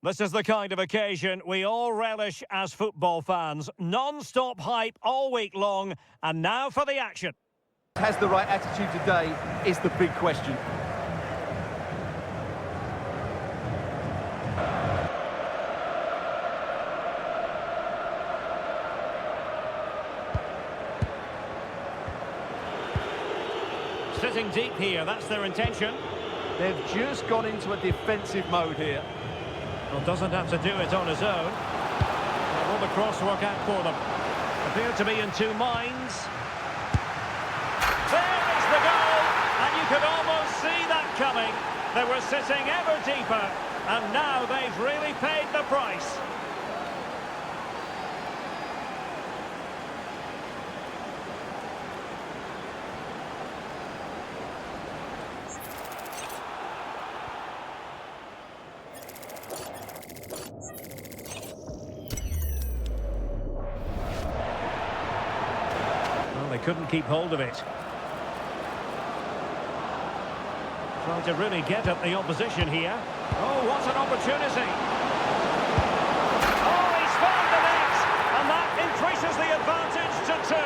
This is the kind of occasion we all relish as football fans. Non-stop hype all week long, and now for the action. Has the right attitude today is the big question. Sitting deep here, that's their intention. They've just gone into a defensive mode here. Well, doesn't have to do it on his own. Will the cross work out for them? Appear to be in two minds. There is the goal, and you could almost see that coming. They were sitting ever deeper, and now they've really paid the price. They couldn't keep hold of it. Trying to really get at the opposition here. Oh, what an opportunity. Oh, he's found the net! And that increases the advantage to 2.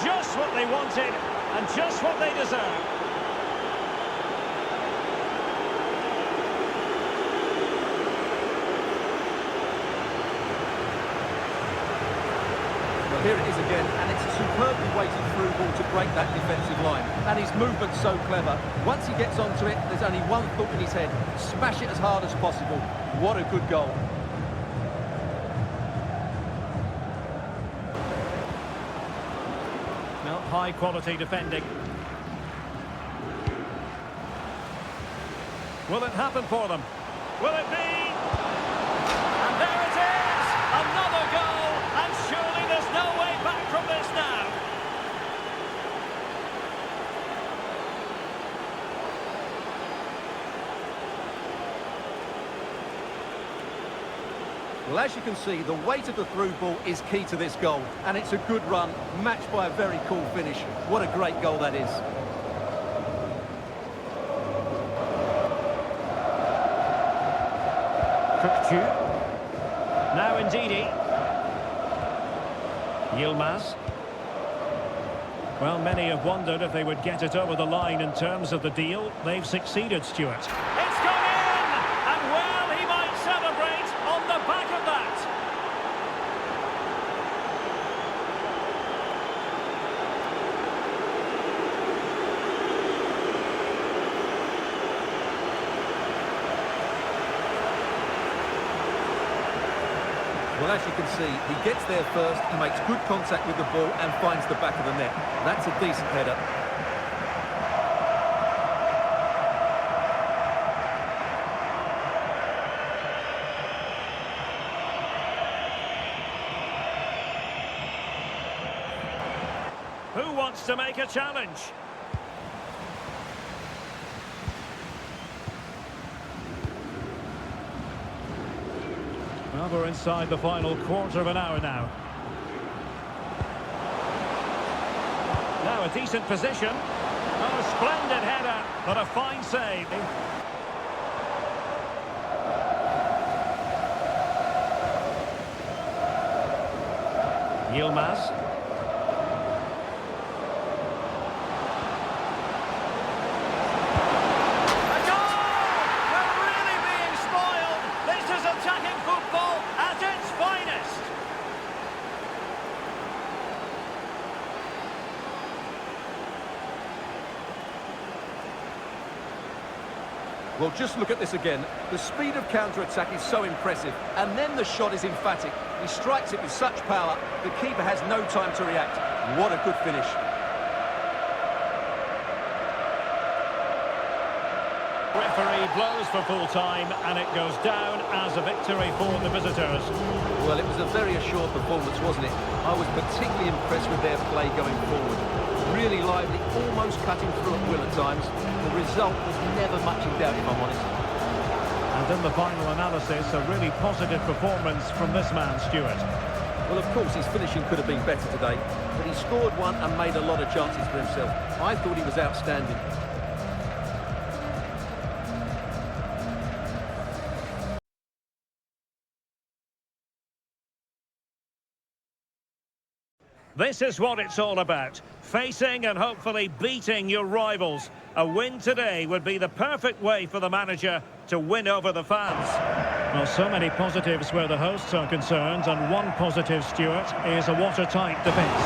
Just what they wanted and just what they deserve. Here it is again, and it's a superbly weighted through ball to break that defensive line. And his movement's so clever. Once he gets onto it, there's only one thought in his head. Smash it as hard as possible. What a good goal. Well, high quality defending. Will it happen for them? Will it be? And there it is! Another goal! And surely there's no way back from this now. Well, as you can see, the weight of the through ball is key to this goal. And it's a good run, matched by a very cool finish. What a great goal that is. Now Ndidi. Yilmaz. Well, many have wondered if they would get it over the line in terms of the deal. They've succeeded, Stuart. It's gone in! And well, he might celebrate on the back of that. Well, as you can see, he gets there first, he makes good contact with the ball and finds the back of the net. That's a decent header. Who wants to make a challenge? Well, we're inside the final quarter of an hour now. Now a decent position. Oh, a splendid header, but a fine save. Yilmaz. Attacking football at its finest. Well, just look at this again. The speed of counter-attack is so impressive, and then the shot is emphatic. He strikes it with such power, the keeper has no time to react. What a good finish. Referee blows for full time, and it goes down as a victory for the visitors. Well, it was a very assured performance, wasn't it? I was particularly impressed with their play going forward. Really lively, almost cutting through at will at times. The result was never much in doubt, if I'm honest. And in the final analysis, a really positive performance from this man, Stuart. Well, of course, his finishing could have been better today, but he scored one and made a lot of chances for himself. I thought he was outstanding. This is what it's all about. Facing and hopefully beating your rivals. A win today would be the perfect way for the manager to win over the fans. Well, so many positives where the hosts are concerned, and one positive, Stuart, is a watertight defence.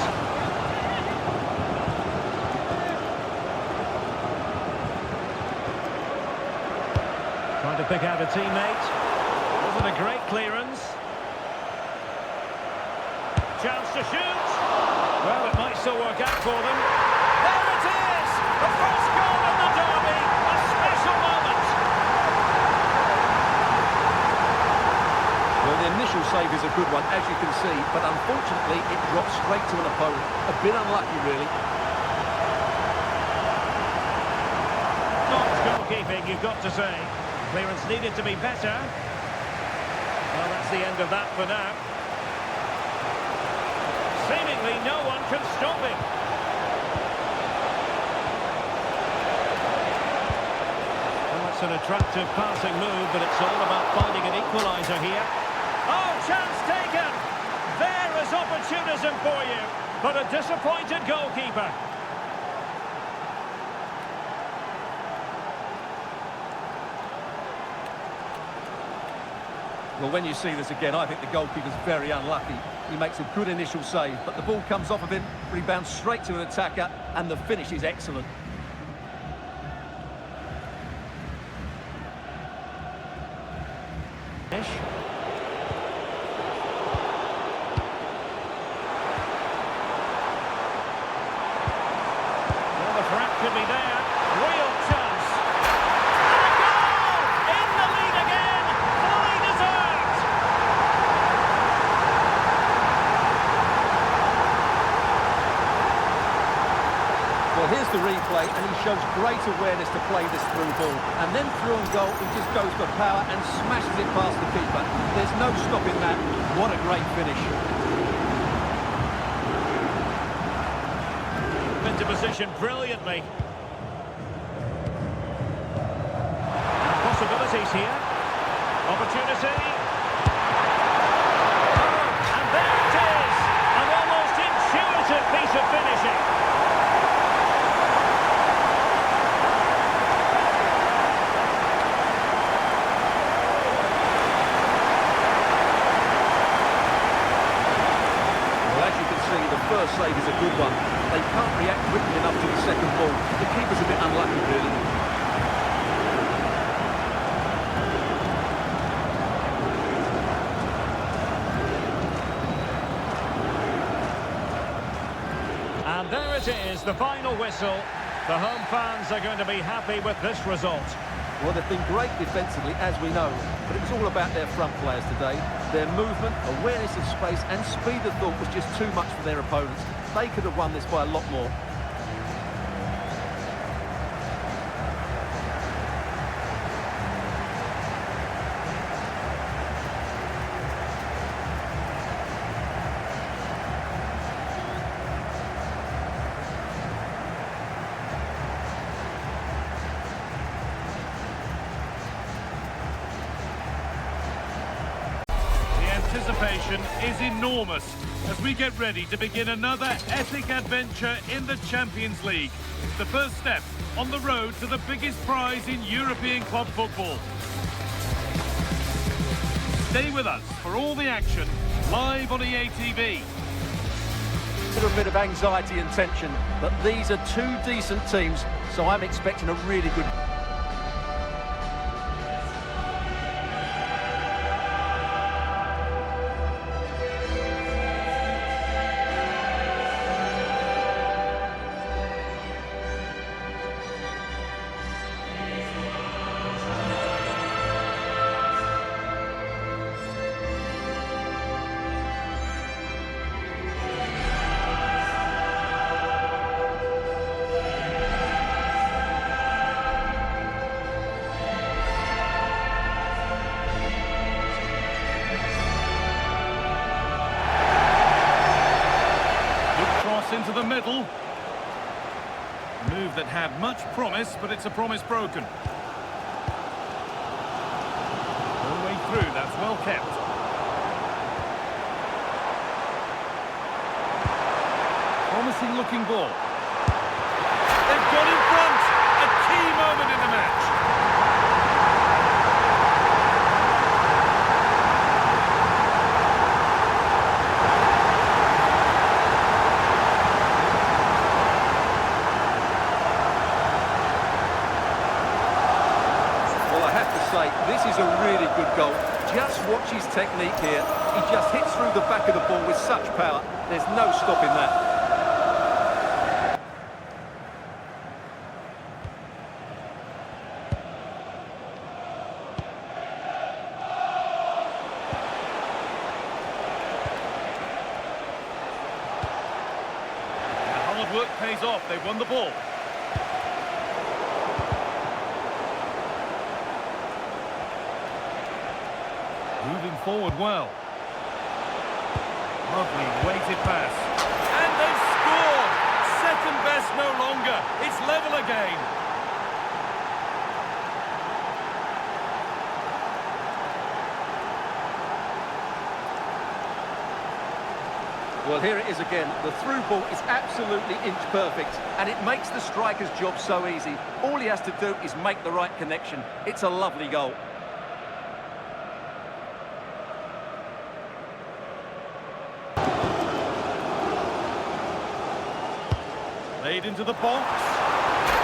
Trying to pick out a teammate. Wasn't a great clearance. Chance to shoot. Well, it might still work out for them. There it is! The first goal in the derby. A special moment. Well, the initial save is a good one, as you can see, but unfortunately it dropped straight to an opponent. A bit unlucky, really. Not goalkeeping, you've got to say. Clearance needed to be better. Well, that's the end of that for now. Seemingly no one can stop him. Well, that's an attractive passing move, but it's all about finding an equaliser here. Oh, chance taken! There is opportunism for you, but a disappointed goalkeeper. Well, when you see this again, I think the goalkeeper's very unlucky. He makes a good initial save, but the ball comes off of him, rebounds straight to an attacker, and the finish is excellent. Well, the threat could be there. Real chance. And a goal! In the lead again. Fully deserved. Well, here's the replay, and he shows great awareness to play this through ball. And then through on goal, he just goes for power and smashes it past the keeper. There's no stopping that. What a great finish. Into position brilliantly. And possibilities here. Opportunity. Oh, and there it is. An almost intuitive piece of finishing. First save is a good one. They can't react quickly enough to the second ball. The keeper's a bit unlucky, really. And there it is, the final whistle. The home fans are going to be happy with this result. Well, they've been great defensively, as we know, but it was all about their front players today. Their movement, awareness of space and speed of thought was just too much for their opponents. They could have won this by a lot more. Anticipation is enormous as we get ready to begin another epic adventure in the Champions League. The first step on the road to the biggest prize in European club football. Stay with us for all the action live on EA TV. A little bit of anxiety and tension, but these are two decent teams, so I'm expecting a really good... Into the middle. Move that had much promise, but it's a promise broken. All the way through, that's well kept. promising looking ball. They've got in front. A key moment in the match. Well, I have to say, this is a really good goal. Just watch his technique here. He just hits through the back of the ball with such power. There's no stopping that. Hard work pays off. They've won the ball. Moving forward well. Lovely weighted pass. And they've scored! Second best no longer. It's level again. Well, here it is again. The through ball is absolutely inch perfect, and it makes the striker's job so easy. All he has to do is make the right connection. It's a lovely goal. Laid into the box.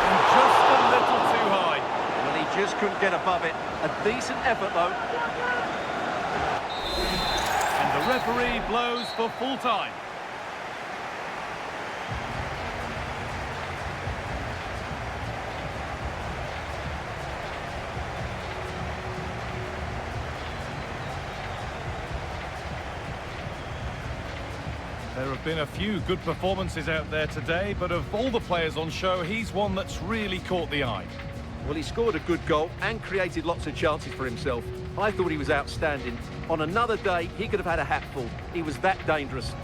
And just a little too high. Well, he just couldn't get above it. A decent effort, though. And the referee blows for full time. There have been a few good performances out there today, but of all the players on show, he's one that's really caught the eye. Well, he scored a good goal and created lots of chances for himself. I thought he was outstanding. On another day, he could have had a hatful. He was that dangerous.